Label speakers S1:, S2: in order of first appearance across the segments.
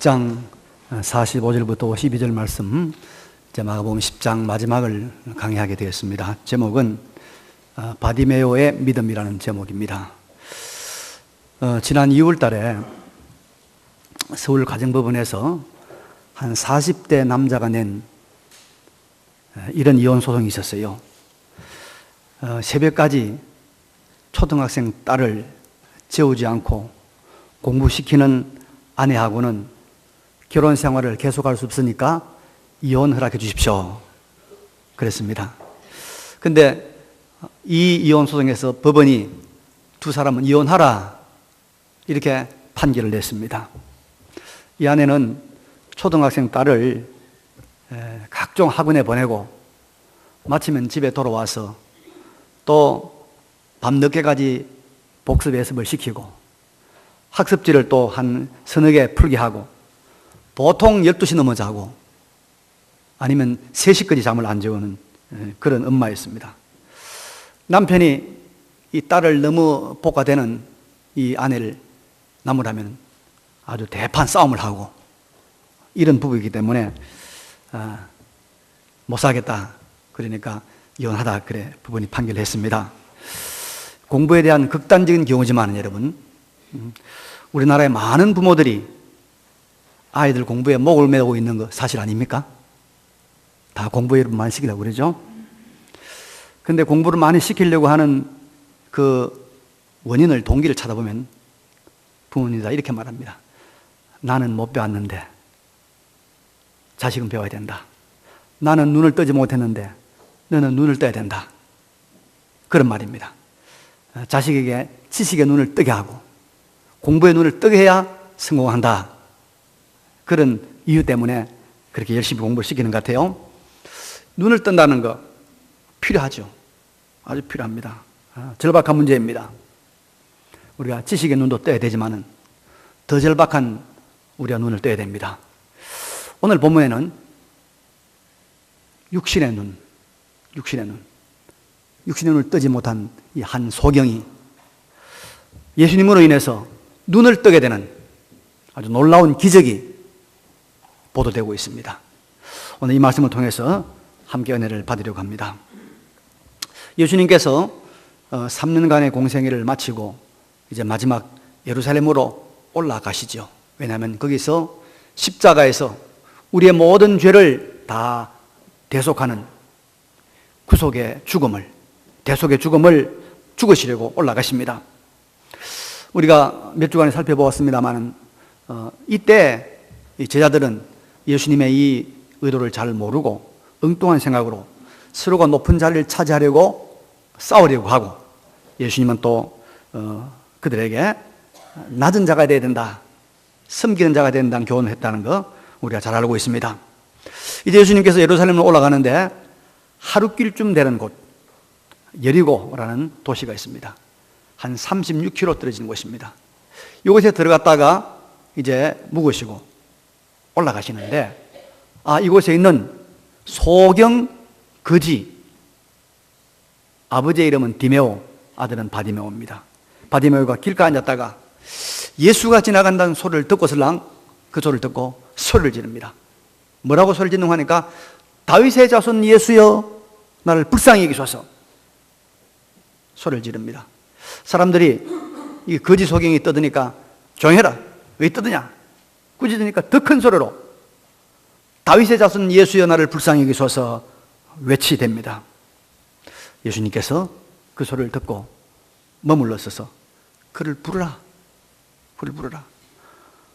S1: 10장 45절부터 52절 말씀, 이제 마가복음 10장 마지막을 강의하게 되었습니다. 제목은 바디메오의 믿음이라는 제목입니다. 지난 2월 달에 서울 가정법원에서 한 40대 남자가 낸 이런 이혼 소송이 있었어요. 새벽까지 초등학생 딸을 재우지 않고 공부시키는 아내하고는 결혼 생활을 계속할 수 없으니까 이혼 허락해 주십시오. 그랬습니다. 근데 이 이혼 소송에서 법원이 두 사람은 이혼하라 이렇게 판결을 냈습니다. 이 아내는 초등학생 딸을 각종 학원에 보내고 마치면 집에 돌아와서 또 밤늦게까지 복습 예습을 시키고 학습지를 또 한 서너 개 풀게 하고 보통 12시 넘어 자고 아니면 3시까지 잠을 안 재우는 그런 엄마였습니다. 남편이 이 딸을 너무 복가되는 이 아내를 나무라면 아주 대판 싸움을 하고 이런 부부이기 때문에 못 살겠다. 그러니까 이혼하다 그래 부부는 판결했습니다. 공부에 대한 극단적인 경우지만 여러분, 우리나라의 많은 부모들이 아이들 공부에 목을 메고 있는 거 사실 아닙니까? 다 공부에 많이 시키려고 그러죠? 근데 공부를 많이 시키려고 하는 그 원인을, 동기를 찾아보면 부모님이 다 이렇게 말합니다. 나는 못 배웠는데 자식은 배워야 된다. 나는 눈을 뜨지 못했는데 너는 눈을 떠야 된다. 그런 말입니다. 자식에게 지식의 눈을 뜨게 하고 공부의 눈을 뜨게 해야 성공한다. 그런 이유 때문에 그렇게 열심히 공부를 시키는 것 같아요. 눈을 뜬다는 거 필요하죠. 아주 필요합니다. 절박한 문제입니다. 우리가 지식의 눈도 떠야 되지만은 더 절박한 우리가 눈을 떠야 됩니다. 오늘 본문에는 육신의 눈을 뜨지 못한 이 한 소경이 예수님으로 인해서 눈을 뜨게 되는 아주 놀라운 기적이 보도되고 있습니다. 오늘 이 말씀을 통해서 함께 은혜를 받으려고 합니다. 예수님께서 3년간의 공생애를 마치고 이제 마지막 예루살렘으로 올라가시죠. 왜냐하면 거기서 십자가에서 우리의 모든 죄를 다 대속하는 구속의 죽음을, 대속의 죽음을 죽으시려고 올라가십니다. 우리가 몇 주간에 살펴보았습니다만 이때 이 제자들은 예수님의 이 의도를 잘 모르고 엉뚱한 생각으로 서로가 높은 자리를 차지하려고 싸우려고 하고 예수님은 또 그들에게 낮은 자가 되어야 된다, 섬기는 자가 되어야 된다는 교훈을 했다는 거 우리가 잘 알고 있습니다. 이제 예수님께서 예루살렘으로 올라가는데 하루길쯤 되는 곳 여리고라는 도시가 있습니다. 한 36km 떨어진 곳입니다. 이곳에 들어갔다가 이제 묵으시고 올라가시는데 이곳에 있는 소경 거지, 아버지의 이름은 디메오, 아들은 바디메오입니다. 바디메오가 길가에 앉았다가 예수가 지나간다는 소리를 듣고서랑 그 소리를 듣고 소리를 지릅니다. 뭐라고 소리를 짓는가 하니까 다윗의 자손 예수여 나를 불쌍히 여기소서 소리를 지릅니다. 사람들이 이 거지 소경이 떠드니까 조용해라, 왜 떠드냐, 꾸짖으니까 더 큰 소리로 다윗의 자손 예수여 나를 불쌍히 여기소서 외치됩니다. 예수님께서 그 소리를 듣고 머물러 서서 그를 부르라, 그를 부르라.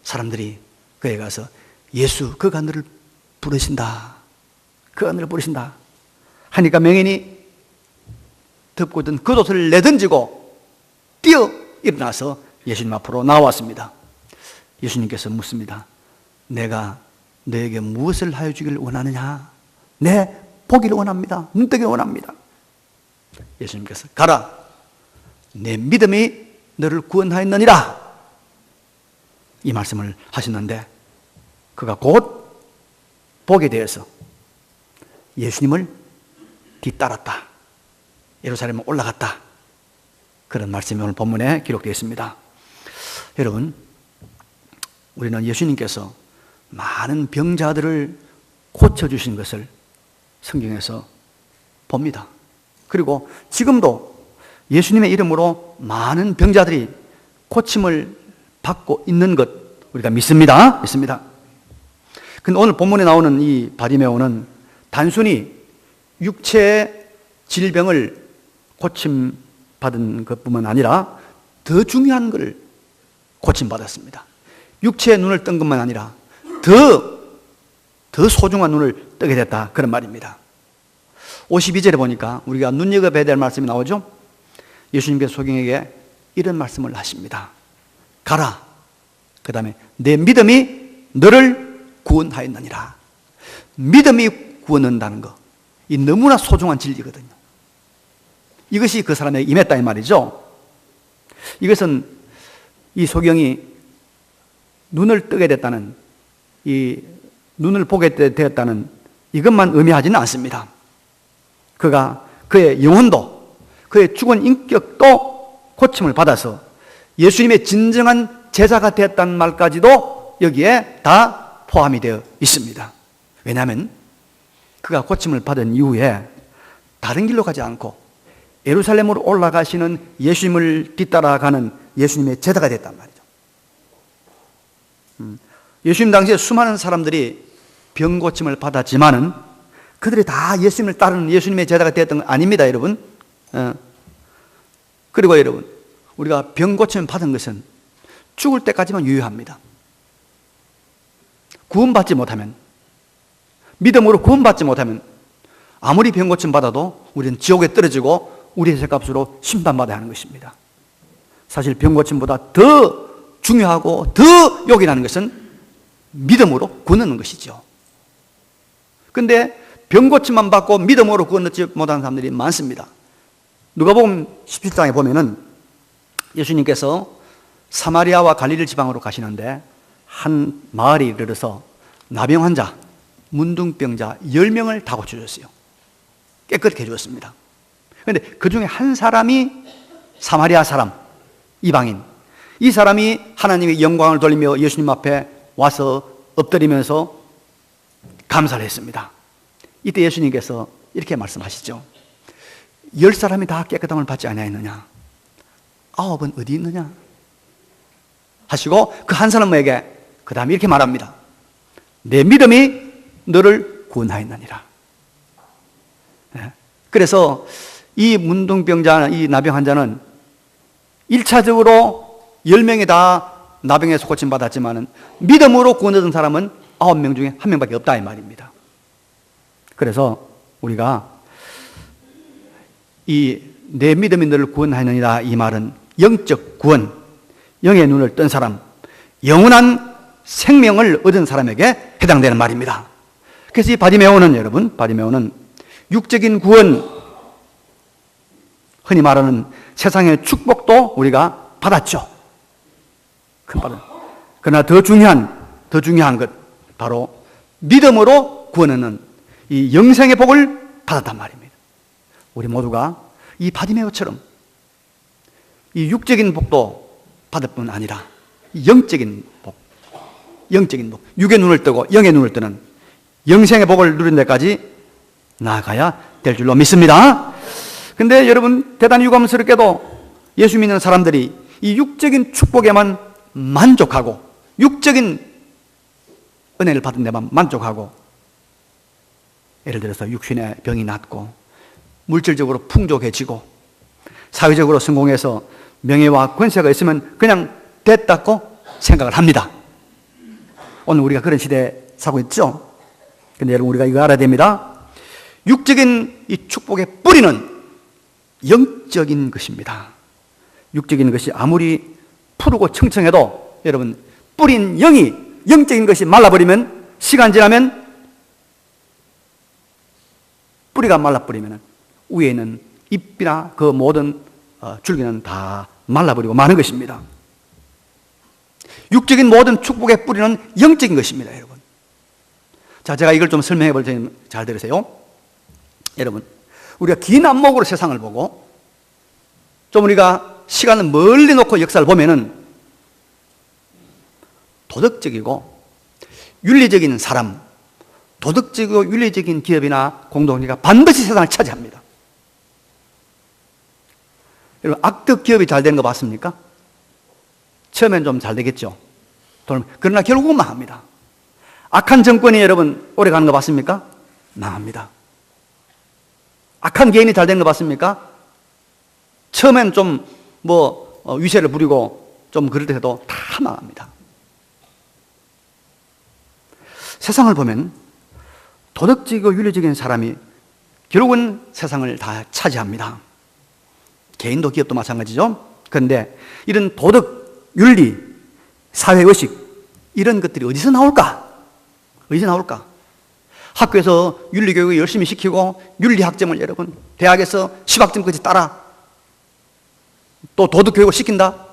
S1: 사람들이 그에 가서 예수 그가 너를 부르신다, 그가 너를 부르신다 하니까 맹인이 덮고 있던 겉옷을 내던지고 뛰어 일어나서 예수님 앞으로 나왔습니다. 예수님께서 묻습니다. 내가 너에게 무엇을 하여 주기를 원하느냐? 네, 보기를 원합니다. 눈뜨기를 원합니다. 예수님께서 가라, 내 믿음이 너를 구원하였느니라 이 말씀을 하셨는데 그가 곧 보게 되어서 예수님을 뒤따랐다, 예루살렘에 올라갔다, 그런 말씀이 오늘 본문에 기록되어 있습니다. 여러분, 우리는 예수님께서 많은 병자들을 고쳐주신 것을 성경에서 봅니다. 그리고 지금도 예수님의 이름으로 많은 병자들이 고침을 받고 있는 것 우리가 믿습니다. 근데 오늘 본문에 나오는 이 바디메오는 단순히 육체의 질병을 고침받은 것뿐만 아니라 더 중요한 것을 고침받았습니다. 육체의 눈을 뜬 것만 아니라 더 소중한 눈을 뜨게 됐다, 그런 말입니다. 52절에 보니까 우리가 눈여겨봐야 될 말씀이 나오죠. 예수님께서 소경에게 이런 말씀을 하십니다. 가라. 그 다음에 내 믿음이 너를 구원하였느니라. 믿음이 구원한다는 것, 이 너무나 소중한 진리거든요. 이것이 그 사람에게 임했다 이 말이죠. 이것은 이 소경이 눈을 뜨게 됐다는, 이 눈을 보게 되었다는 이것만 의미하지는 않습니다. 그가 그의 영혼도, 그의 죽은 인격도 고침을 받아서 예수님의 진정한 제자가 되었다는 말까지도 여기에 다 포함이 되어 있습니다. 왜냐하면 그가 고침을 받은 이후에 다른 길로 가지 않고 예루살렘으로 올라가시는 예수님을 뒤따라가는 예수님의 제자가 됐단 말이죠. 예수님 당시에 수많은 사람들이 병 고침을 받았지만은 그들이 다 예수님을 따르는 예수님의 제자가 되었던 건 아닙니다, 여러분. 그리고 여러분, 우리가 병 고침을 받은 것은 죽을 때까지만 유효합니다. 구원받지 못하면, 믿음으로 구원받지 못하면 아무리 병 고침 받아도 우리는 지옥에 떨어지고 우리의 죄값으로 심판받아야 하는 것입니다. 사실 병 고침보다 더 중요하고 더 요긴하는 것은 믿음으로 구원하는 것이죠. 그런데 병 고침만 받고 믿음으로 구원받지 못하는 사람들이 많습니다. 누가복음 17장에 보면은 예수님께서 사마리아와 갈릴리 지방으로 가시는데 한 마을에 이르러서 나병 환자, 문둥병자 10명을 다 고쳐줬어요. 깨끗게 해주었습니다. 그런데 그 중에 한 사람이 사마리아 사람, 이방인, 이 사람이 하나님의 영광을 돌리며 예수님 앞에 와서 엎드리면서 감사를 했습니다. 이때 예수님께서 이렇게 말씀하시죠. 10사람이 다 깨끗함을 받지 아니하였느냐? 9은 어디 있느냐? 하시고 그 한 사람에게 그 다음에 이렇게 말합니다. 내 믿음이 너를 구원하였느니라. 그래서 이 문둥병자, 이 나병 환자는 1차적으로 10명이 다 나병에서 고침받았지만 믿음으로 구원 얻은 사람은 9명 중에 1명밖에 없다 이 말입니다. 그래서 우리가 이 내 믿음이 너를 구원하느니라 이 말은 영적 구원, 영의 눈을 뜬 사람, 영원한 생명을 얻은 사람에게 해당되는 말입니다. 그래서 이 바디메오는 여러분, 바디메오는 육적인 구원, 흔히 말하는 세상의 축복도 우리가 받았죠. 큰 받은. 그러나 더 중요한 것, 바로 믿음으로 구원하는 이 영생의 복을 받았단 말입니다. 우리 모두가 이 바디메오처럼 이 육적인 복도 받을 뿐 아니라 영적인 복, 육의 눈을 뜨고 영의 눈을 뜨는 영생의 복을 누리는 데까지 나아가야 될 줄로 믿습니다. 근데 여러분, 대단히 유감스럽게도 예수 믿는 사람들이 이 육적인 축복에만 만족하고 육적인 은혜를 받은 데만 만족하고, 예를 들어서 육신의 병이 낫고 물질적으로 풍족해지고 사회적으로 성공해서 명예와 권세가 있으면 그냥 됐다고 생각을 합니다. 오늘 우리가 그런 시대에 살고 있죠. 근데 여러분, 우리가 이거 알아야 됩니다. 육적인 이 축복의 뿌리는 영적인 것입니다. 육적인 것이 아무리 푸르고 청청해도 여러분, 뿌린 영이, 영적인 것이 말라버리면, 시간 지나면 뿌리가 말라버리면 위에 있는 잎이나 그 모든 줄기는 다 말라버리고 마는 것입니다. 육적인 모든 축복의 뿌리는 영적인 것입니다, 여러분. 자, 제가 이걸 좀 설명해 볼 테니 잘 들으세요. 여러분, 우리가 긴 안목으로 세상을 보고 좀 우리가 시간을 멀리 놓고 역사를 보면은 도덕적이고 윤리적인 사람, 도덕적이고 윤리적인 기업이나 공동체가 반드시 세상을 차지합니다. 여러분, 악덕 기업이 잘 되는 거 봤습니까? 처음엔 좀 잘 되겠죠. 그러나 결국은 망합니다. 악한 정권이 여러분 오래 가는 거 봤습니까? 망합니다. 악한 개인이 잘 되는 거 봤습니까? 처음엔 좀 위세를 부리고 좀 그럴 때 해도 다 망합니다. 세상을 보면 도덕적이고 윤리적인 사람이 결국은 세상을 다 차지합니다. 개인도 기업도 마찬가지죠. 그런데 이런 도덕, 윤리, 사회의식 이런 것들이 어디서 나올까? 어디서 나올까? 학교에서 윤리교육을 열심히 시키고 윤리학점을 여러분 대학에서 10학점까지 따라 또 도덕교육을 시킨다?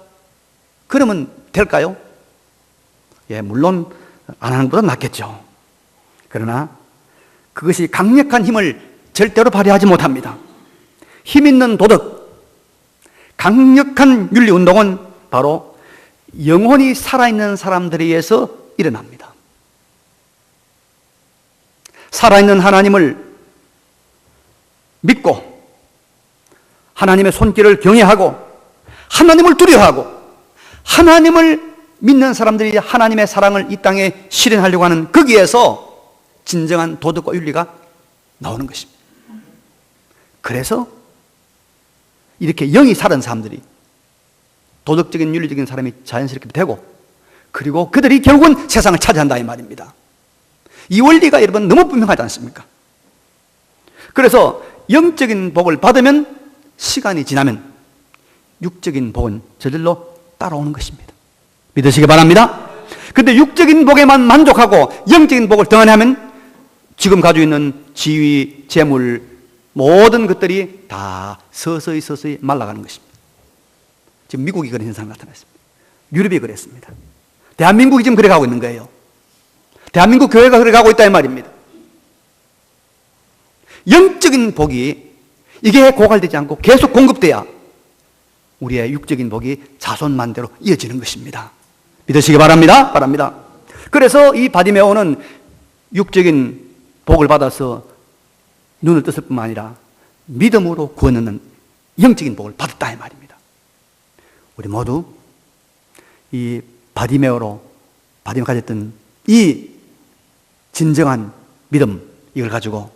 S1: 그러면 될까요? 예, 물론 안 하는 것보다 낫겠죠. 그러나 그것이 강력한 힘을 절대로 발휘하지 못합니다. 힘 있는 도덕, 강력한 윤리운동은 바로 영혼이 살아있는 사람들에 의해서 일어납니다. 살아있는 하나님을 믿고 하나님의 손길을 경외하고 하나님을 두려워하고 하나님을 믿는 사람들이 하나님의 사랑을 이 땅에 실현하려고 하는 거기에서 진정한 도덕과 윤리가 나오는 것입니다. 그래서 이렇게 영이 살은 사람들이 도덕적인 윤리적인 사람이 자연스럽게 되고 그리고 그들이 결국은 세상을 차지한다 이 말입니다. 이 원리가 여러분 너무 분명하지 않습니까? 그래서 영적인 복을 받으면 시간이 지나면 육적인 복은 저절로 따라오는 것입니다. 믿으시기 바랍니다. 그런데 육적인 복에만 만족하고 영적인 복을 등한하면 지금 가지고 있는 지위, 재물 모든 것들이 다 서서히 말라가는 것입니다. 지금 미국이 그런 현상이 나타났습니다. 유럽이 그랬습니다. 대한민국이 지금 그래 가고 있는 거예요. 대한민국 교회가 그래 가고 있다 이 말입니다. 영적인 복이 이게 고갈되지 않고 계속 공급돼야 우리의 육적인 복이 자손만대로 이어지는 것입니다. 믿으시기 바랍니다. 그래서 이 바디메오는 육적인 복을 받아서 눈을 떴을 뿐만 아니라 믿음으로 구원 얻는 영적인 복을 받았다 이 말입니다. 우리 모두 이 바디메오가 가졌던 이 진정한 믿음 이걸 가지고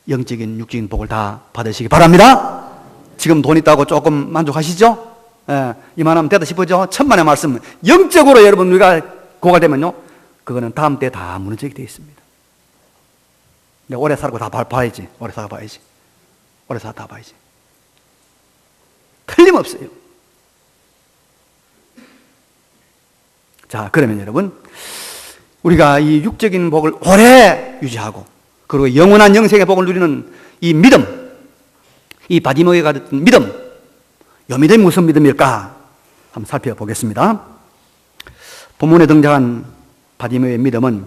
S1: 영적인 육적인 복을 다 받으시기 바랍니다. 지금 돈 있다고 조금 만족하시죠? 예, 이만하면 되다 싶어죠? 천만의 말씀. 영적으로 여러분 우리가 고갈되면요 그거는 다음 때에 다 무너지게 되어 있습니다. 오래 살고 다 봐야지. 오래 살고 봐야지. 오래 살고 다 봐야지. 틀림없어요. 자, 그러면 여러분 우리가 이 육적인 복을 오래 유지하고 그리고 영원한 영생의 복을 누리는 이 믿음, 이 바디메오가 가졌던 믿음, 이 믿음이 무슨 믿음일까? 한번 살펴보겠습니다. 본문에 등장한 바디메오의 믿음은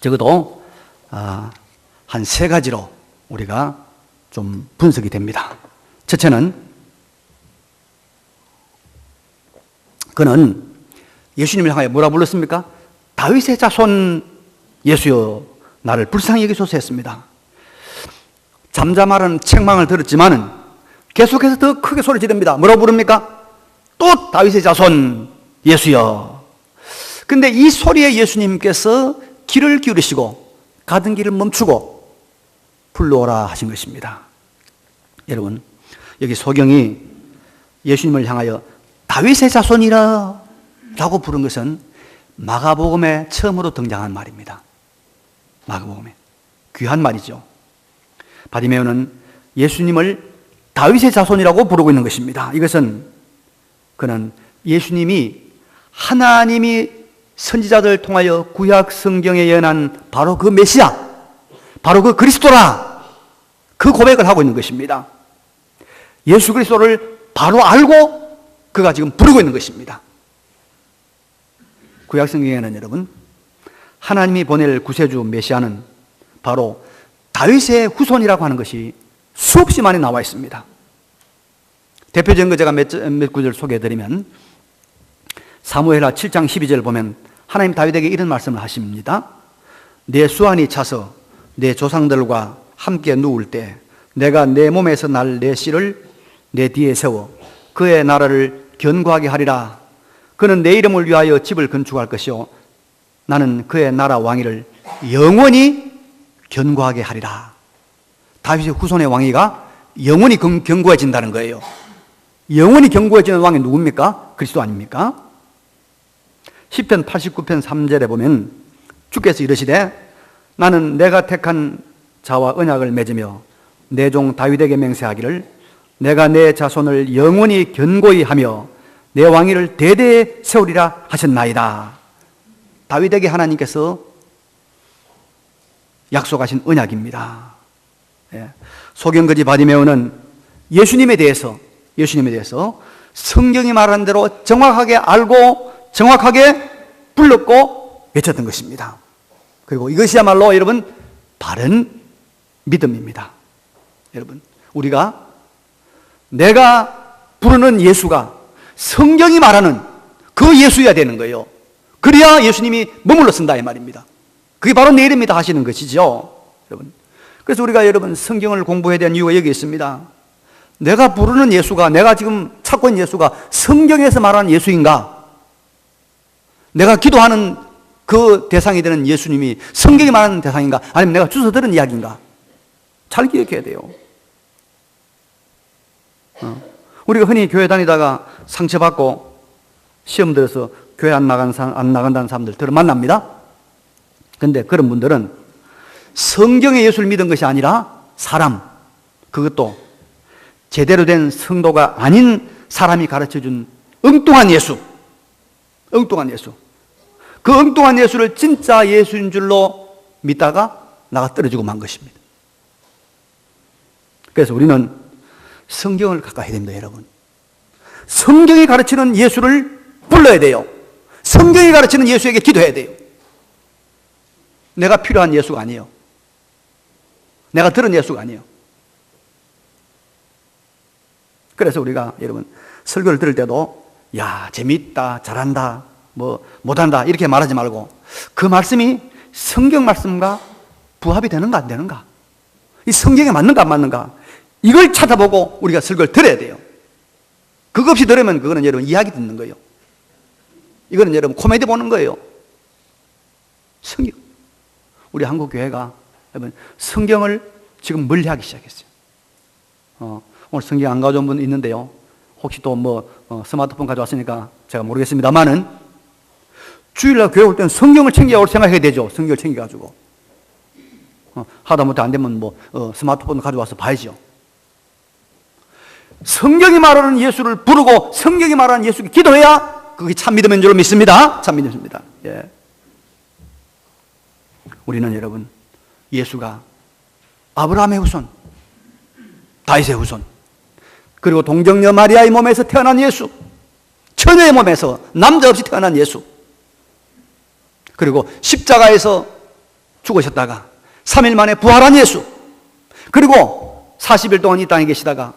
S1: 적어도 한 세 가지로 우리가 좀 분석이 됩니다. 첫째는 그는 예수님을 향하여 뭐라 불렀습니까? 다윗의 자손 예수여 나를 불쌍히 여기소서 했습니다. 잠잠하라는 책망을 들었지만은 계속해서 더 크게 소리 지릅니다. 뭐라고 부릅니까? 또 다윗의 자손 예수여. 근데 이 소리에 예수님께서 귀를 기울이시고 가던 길을 멈추고 불러오라 하신 것입니다. 여러분 여기 소경이 예수님을 향하여 다윗의 자손이라 라고 부른 것은 마가복음에 처음으로 등장한 말입니다. 마가복음에 귀한 말이죠. 바디메오는 예수님을 다윗의 자손이라고 부르고 있는 것입니다. 이것은 그는 예수님이 하나님이 선지자들 통하여 구약 성경에 예언한 바로 그 메시아, 바로 그 그리스도라, 그 고백을 하고 있는 것입니다. 예수 그리스도를 바로 알고 그가 지금 부르고 있는 것입니다. 구약 성경에는 여러분 하나님이 보낼 구세주 메시아는 바로 다윗의 후손이라고 하는 것이 수없이 많이 나와 있습니다. 대표적인 거 제가 몇 구절 소개해드리면 사무엘하 7장 12절 보면 하나님 다윗에게 이런 말씀을 하십니다. 내 수완이 차서 내 조상들과 함께 누울 때 내가 내 몸에서 날 내 씨를 내 뒤에 세워 그의 나라를 견고하게 하리라. 그는 내 이름을 위하여 집을 건축할 것이요 나는 그의 나라 왕위를 영원히 견고하게 하리라. 다윗의 후손의 왕위가 영원히 견고해진다는 거예요. 영원히 견고해지는 왕이 누굽니까? 그리스도 아닙니까? 시편 89편 3절에 보면 주께서 이르시되 나는 내가 택한 자와 언약을 맺으며 내 종 다윗에게 맹세하기를 내가 내 자손을 영원히 견고히 하며 내 왕위를 대대에 세우리라 하셨나이다. 다윗에게 하나님께서 약속하신 언약입니다. 소경거지 바디메오는 예수님에 대해서 성경이 말하는 대로 정확하게 알고 정확하게 불렀고 외쳤던 것입니다. 그리고 이것이야말로 여러분 바른 믿음입니다. 여러분 우리가 내가 부르는 예수가 성경이 말하는 그 예수여야 되는 거예요. 그래야 예수님이 머물러 쓴다 이 말입니다. 그게 바로 내 이름이다 하시는 것이죠. 여러분 그래서 우리가 여러분 성경을 공부해야 되는 이유가 여기 있습니다. 내가 부르는 예수가, 내가 지금 찾고 있는 예수가 성경에서 말하는 예수인가? 내가 기도하는 그 대상이 되는 예수님이 성경이 말하는 대상인가? 아니면 내가 주워 들은 이야기인가? 잘 기억해야 돼요. 우리가 흔히 교회 다니다가 상처받고 시험 들어서 교회 안 나간다는 사람들 들어 만납니다. 근데 그런 분들은 성경의 예수를 믿은 것이 아니라 사람, 그것도 제대로 된 성도가 아닌 사람이 가르쳐준 엉뚱한 예수. 그 엉뚱한 예수를 진짜 예수인 줄로 믿다가 나가 떨어지고 만 것입니다. 그래서 우리는 성경을 가까이 해야 됩니다, 여러분. 성경이 가르치는 예수를 불러야 돼요. 성경이 가르치는 예수에게 기도해야 돼요. 내가 필요한 예수가 아니에요. 내가 들은 예수가 아니에요. 그래서 우리가 여러분 설교를 들을 때도 야 재미있다, 잘한다, 뭐 못한다 이렇게 말하지 말고 그 말씀이 성경 말씀과 부합이 되는가 안 되는가, 이 성경에 맞는가 안 맞는가, 이걸 찾아보고 우리가 설교를 들어야 돼요. 그거 없이 들으면 그거는 여러분 이야기 듣는 거예요. 이거는 여러분 코미디 보는 거예요. 성경. 우리 한국 교회가 여러분 성경을 지금 멀리하기 시작했어요. 오늘 성경 안 가져온 분 있는데요. 혹시 또 스마트폰 가져왔으니까 제가 모르겠습니다만은 주일날 교회 올 때는 성경을 챙겨올 생각해야 되죠. 성경을 챙겨가지고 하다못해 안 되면 스마트폰 가져와서 봐야죠. 성경이 말하는 예수를 부르고 성경이 말하는 예수께 기도해야 그게 참 믿음인 줄 믿습니다. 참 믿음입니다. 예. 우리는 여러분 예수가 아브라함의 후손, 다윗의 후손, 그리고 동정녀 마리아의 몸에서 태어난 예수, 처녀의 몸에서 남자 없이 태어난 예수, 그리고 십자가에서 죽으셨다가 3일 만에 부활한 예수, 그리고 40일 동안 이 땅에 계시다가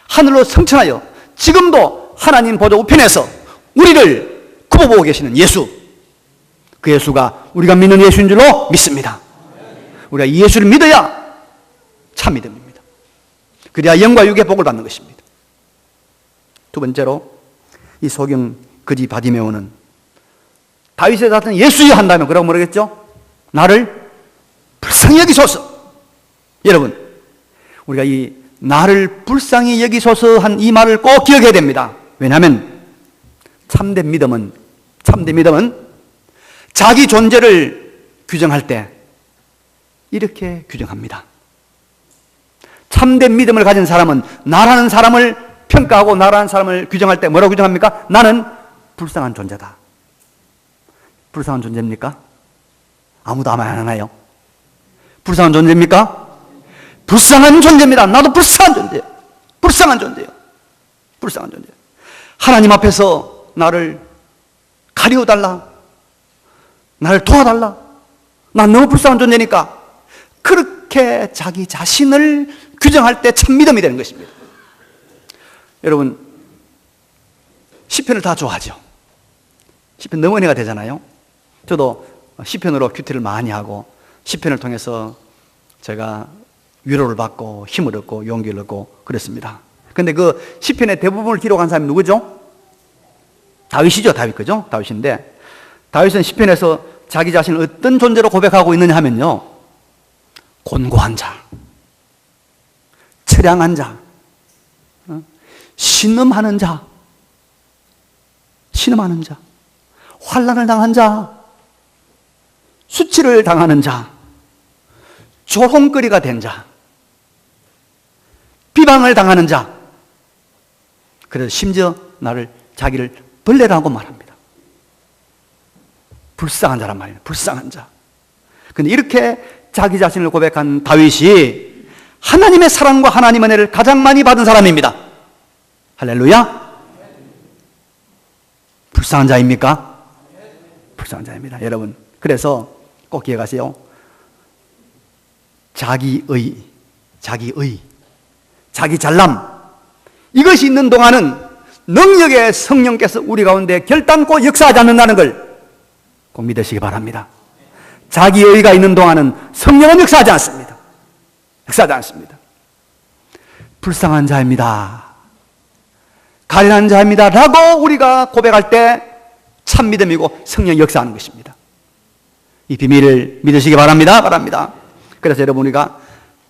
S1: 하늘로 승천하여 지금도 하나님 보좌 우편에서 우리를 굽어보고 계시는 예수, 그 예수가 우리가 믿는 예수인 줄로 믿습니다. 우리가 이 예수를 믿어야 참 믿음입니다. 그래야 영과 육의 복을 받는 것입니다. 두 번째로 이 소경 거지 바디메오는 다윗의 같은 예수여 한다면 그러고 모르겠죠? 나를 불쌍히 여기소서. 여러분 우리가 이 나를 불쌍히 여기소서 한 이 말을 꼭 기억해야 됩니다. 왜냐하면 참된 믿음은 자기 존재를 규정할 때 이렇게 규정합니다. 참된 믿음을 가진 사람은 나라는 사람을 평가하고 나라는 사람을 규정할 때 뭐라고 규정합니까? 나는 불쌍한 존재다. 불쌍한 존재입니까? 아무도 아마 안 하나요? 불쌍한 존재입니까? 불쌍한 존재입니다. 나도 불쌍한 존재예요. 불쌍한 존재예요. 불쌍한 존재. 하나님 앞에서 나를 가리워달라, 나를 도와달라, 난 너무 불쌍한 존재니까, 그렇게 자기 자신을 규정할 때 참 믿음이 되는 것입니다. 여러분 시편을 다 좋아하죠. 시편 너무 은혜가 되잖아요. 저도 시편으로 큐티를 많이 하고 시편을 통해서 제가 위로를 받고 힘을 얻고 용기를 얻고 그랬습니다. 근데 그 시편의 대부분을 기록한 사람이 누구죠? 다윗이죠. 다윗, 그죠? 다윗인데 다윗은 시편에서 자기 자신을 어떤 존재로 고백하고 있느냐 하면요, 곤고한 자, 처량한 자, 신음하는 자, 신음하는 자, 환난을 당한 자, 수치를 당하는 자, 조롱거리가 된 자, 비방을 당하는 자, 그래서 심지어 자기를 벌레라고 말합니다. 불쌍한 자란 말이에요. 불쌍한 자. 근데 이렇게 자기 자신을 고백한 다윗이 하나님의 사랑과 하나님의 은혜를 가장 많이 받은 사람입니다. 할렐루야. 불쌍한 자입니까? 불쌍한 자입니다. 여러분, 그래서 꼭 기억하세요. 자기의, 자기 잘남, 이것이 있는 동안은 능력의 성령께서 우리 가운데 결단코 역사하지 않는다는 걸 꼭 믿으시기 바랍니다. 자기의가 있는 동안은 성령은 역사하지 않습니다. 역사하지 않습니다. 불쌍한 자입니다, 가련한 자입니다 라고 우리가 고백할 때 참 믿음이고 성령이 역사하는 것입니다. 이 비밀을 믿으시기 바랍니다. 그래서 여러분, 우리가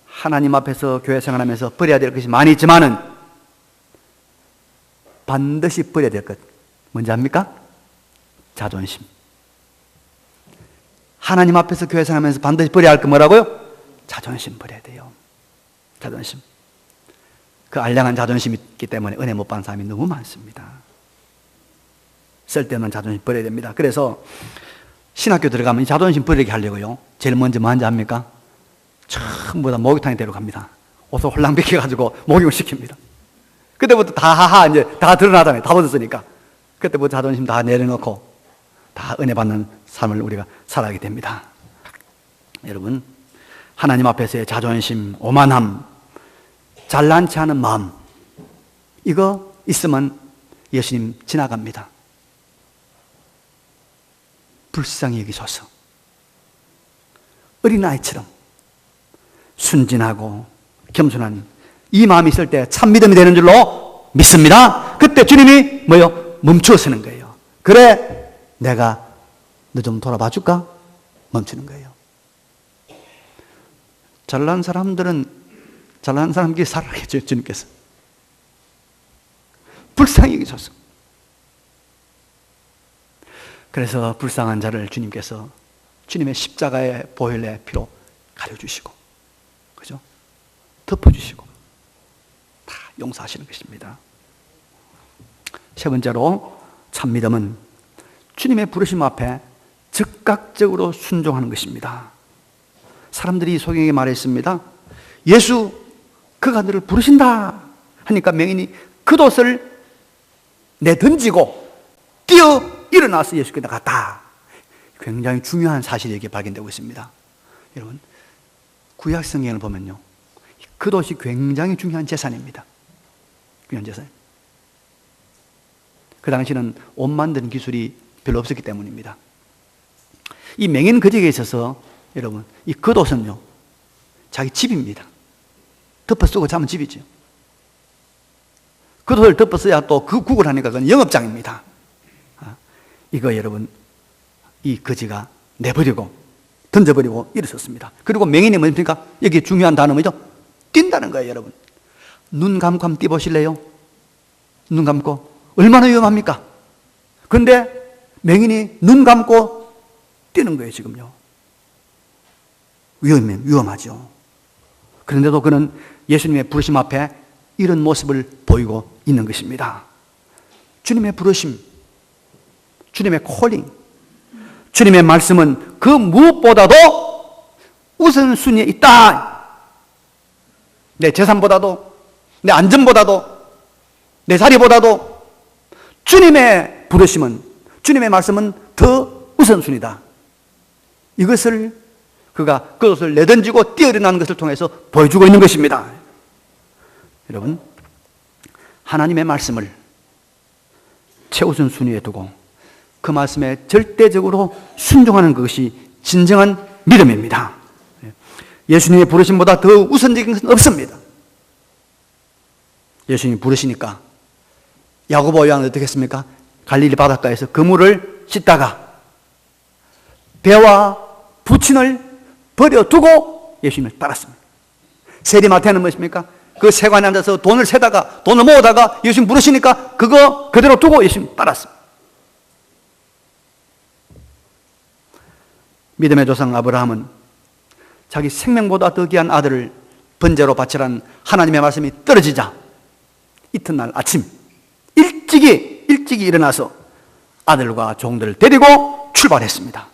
S1: 하나님 앞에서 교회 생활하면서 버려야 될 것이 많이 있지만은 반드시 버려야 될 것 뭔지 압니까? 자존심. 하나님 앞에서 교회 생활하면서 반드시 버려야 할 것 뭐라고요? 자존심 버려야 돼요. 자존심. 그 알량한 자존심이 있기 때문에 은혜 못 받는 사람이 너무 많습니다. 쓸데없는 자존심 버려야 됩니다. 그래서 신학교 들어가면 이 자존심 버리게 하려고요, 제일 먼저 뭐 하는지 압니까? 전부 다 목욕탕에 데려갑니다. 옷을 홀랑 벗겨가지고 목욕을 시킵니다. 그때부터 다 하하, 이제 다 드러나잖아요. 다 벗었으니까. 그때부터 자존심 다 내려놓고 다 은혜 받는 삶을 우리가 살아가게 됩니다. 여러분, 하나님 앞에서의 자존심, 오만함, 잘난치 않은 마음, 이거 있으면 예수님 지나갑니다. 불쌍히 여기소서. 어린아이처럼 순진하고 겸손한 이 마음이 있을 때 참 믿음이 되는 줄로 믿습니다. 그때 주님이 뭐요? 멈추어 서는 거예요. 그래, 내가 너 좀 돌아봐 줄까? 멈추는 거예요. 잘난 사람끼리 살아야죠. 주님께서 불쌍히 여기소서. 그래서 불쌍한 자를 주님께서 주님의 십자가의 보혈의 피로 가려주시고, 그죠? 덮어주시고 다 용서하시는 것입니다. 세 번째로, 참 믿음은 주님의 부르심 앞에 즉각적으로 순종하는 것입니다. 사람들이 소경에게 말했습니다. 예수, 그가 너를 부르신다 하니까 맹인이 겉옷을 내던지고 뛰어 일어나서 예수께 나갔다. 굉장히 중요한 사실이 여기에 발견되고 있습니다. 여러분, 구약 성경을 보면요, 겉옷이 굉장히 중요한 재산입니다. 중요한 재산. 그 당시는 옷 만드는 기술이 별로 없었기 때문입니다. 이 맹인 거지에 있어서 여러분, 이 겉옷은요, 자기 집입니다. 덮어 쓰고 자면 집이죠. 겉옷을 덮어 써야 또 그 국을 하니까 그건 영업장입니다. 이거 여러분, 이 거지가 내버리고 던져버리고 일어섰습니다. 그리고 맹인이 뭡니까? 여기 중요한 단어 뭐죠? 뛴다는 거예요. 여러분, 눈 감고 한번 뛰보실래요? 눈 감고. 얼마나 위험합니까? 그런데 맹인이 눈 감고 뛰는 거예요. 지금요, 위험하죠. 그런데도 그는 예수님의 부르심 앞에 이런 모습을 보이고 있는 것입니다. 주님의 부르심, 주님의 콜링, 주님의 말씀은 그 무엇보다도 우선순위에 있다. 내 재산보다도, 내 안전보다도, 내 자리보다도 주님의 부르심은, 주님의 말씀은 더 우선순위다. 이것을 그가 그것을 내던지고 뛰어일어나는 것을 통해서 보여주고 있는 것입니다. 여러분, 하나님의 말씀을 최우선 순위에 두고 그 말씀에 절대적으로 순종하는 것이 진정한 믿음입니다. 예수님의 부르심보다 더 우선적인 것은 없습니다. 예수님이 부르시니까 야고보 요한은 어떻게 했습니까? 갈릴리 바닷가에서 그물을 씻다가 배와 부친을 버려두고 예수님을 따랐습니다. 세리마태는 무엇입니까? 그 세관에 앉아서 돈을 세다가 돈을 모으다가 예수님 부르시니까 그거 그대로 두고 예수님 따랐습니다. 믿음의 조상 아브라함은 자기 생명보다 더 귀한 아들을 번제로 바치라는 하나님의 말씀이 떨어지자 이튿날 아침 일찍이 일어나서 아들과 종들을 데리고 출발했습니다.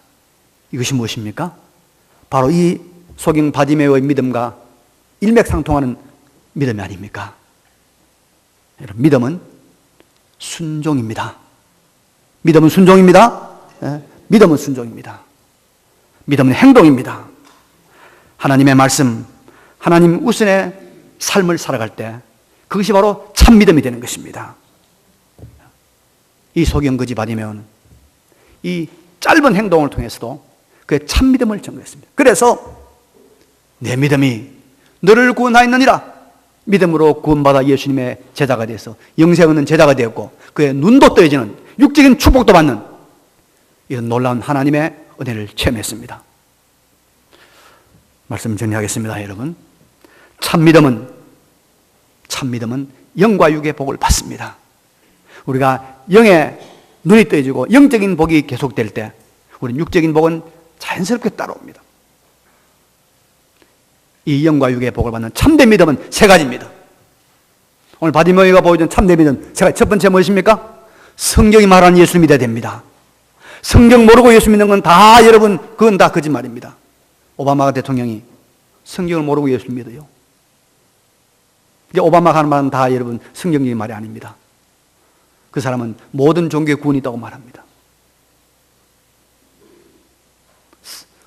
S1: 이것이 무엇입니까? 바로 이 소경 바디메오의 믿음과 일맥상통하는 믿음이 아닙니까? 여러분, 믿음은 순종입니다. 믿음은 순종입니다. 믿음은 순종입니다. 믿음은 행동입니다. 하나님의 말씀, 하나님 우선의 삶을 살아갈 때 그것이 바로 참 믿음이 되는 것입니다. 이 소경 거지 바디메오는 이 짧은 행동을 통해서도 그의 참 믿음을 증거했습니다. 그래서 내 믿음이 너를 구원하였느니라 믿음으로 구원받아 예수님의 제자가 되어서 영생 없는 제자가 되었고 그의 눈도 떠여지는 육적인 축복도 받는 이런 놀라운 하나님의 은혜를 체험했습니다. 말씀 정리하겠습니다. 여러분, 참 믿음은 영과 육의 복을 받습니다. 우리가 영의 눈이 떠지고 영적인 복이 계속될 때 우리는 육적인 복은 자연스럽게 따라옵니다. 이 영과 육의 복을 받는 참된 믿음은 세 가지입니다. 오늘 바디메오가 보여준 참된 믿음 세 가지. 첫 번째 무엇입니까? 성경이 말하는 예수 믿어야 됩니다. 성경 모르고 예수 믿는 건 다 여러분 그건 다 거짓말입니다. 오바마 대통령이 성경을 모르고 예수 믿어요. 이제 오바마가 하는 말은 다 여러분 성경적인 말이 아닙니다. 그 사람은 모든 종교에 구원이 있다고 말합니다.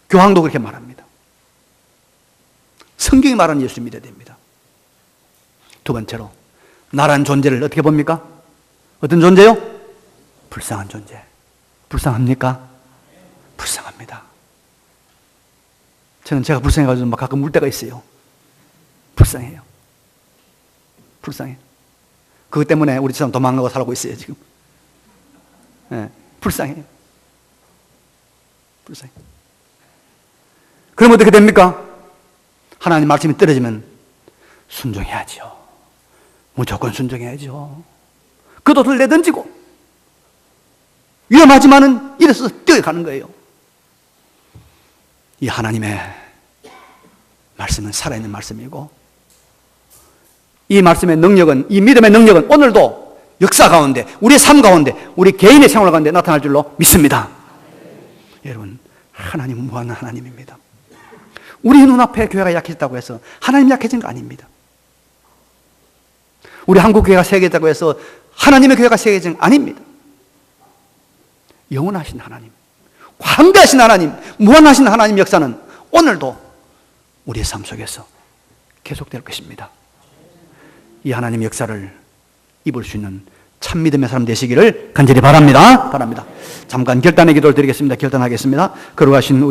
S1: 교황도 그렇게 말합니다. 성경이 말하는 예수 믿어야 됩니다. 두 번째로 나라는 존재를 어떻게 봅니까? 어떤 존재요? 불쌍한 존재. 불쌍합니까? 불쌍합니다. 저는 제가 불쌍해가지고 막 가끔 울 때가 있어요. 불쌍해요. 불쌍해요. 그것 때문에 우리 사람 도망가고 살고 있어요, 지금. 네, 불쌍해요. 불쌍해요. 그럼 어떻게 됩니까? 하나님 말씀이 떨어지면 순종해야죠. 무조건 순종해야죠. 그 돛을 내던지고 위험하지만은 이래서 뛰어가는 거예요. 이 하나님의 말씀은 살아있는 말씀이고 이 말씀의 능력은, 이 믿음의 능력은 오늘도 역사 가운데, 우리의 삶 가운데, 우리 개인의 생활 가운데 나타날 줄로 믿습니다. 여러분, 하나님은 무한한 하나님입니다. 우리 눈앞에 교회가 약해졌다고 해서 하나님 약해진 거 아닙니다. 우리 한국 교회가 세계졌다고 해서 하나님의 교회가 세계진 거 아닙니다. 영원하신 하나님, 광대하신 하나님, 무한하신 하나님 역사는 오늘도 우리의 삶 속에서 계속될 것입니다. 이 하나님 역사를 입을 수 있는 참 믿음의 사람 되시기를 간절히 바랍니다. 잠깐 결단의 기도를 드리겠습니다. 결단하겠습니다. 걸어가신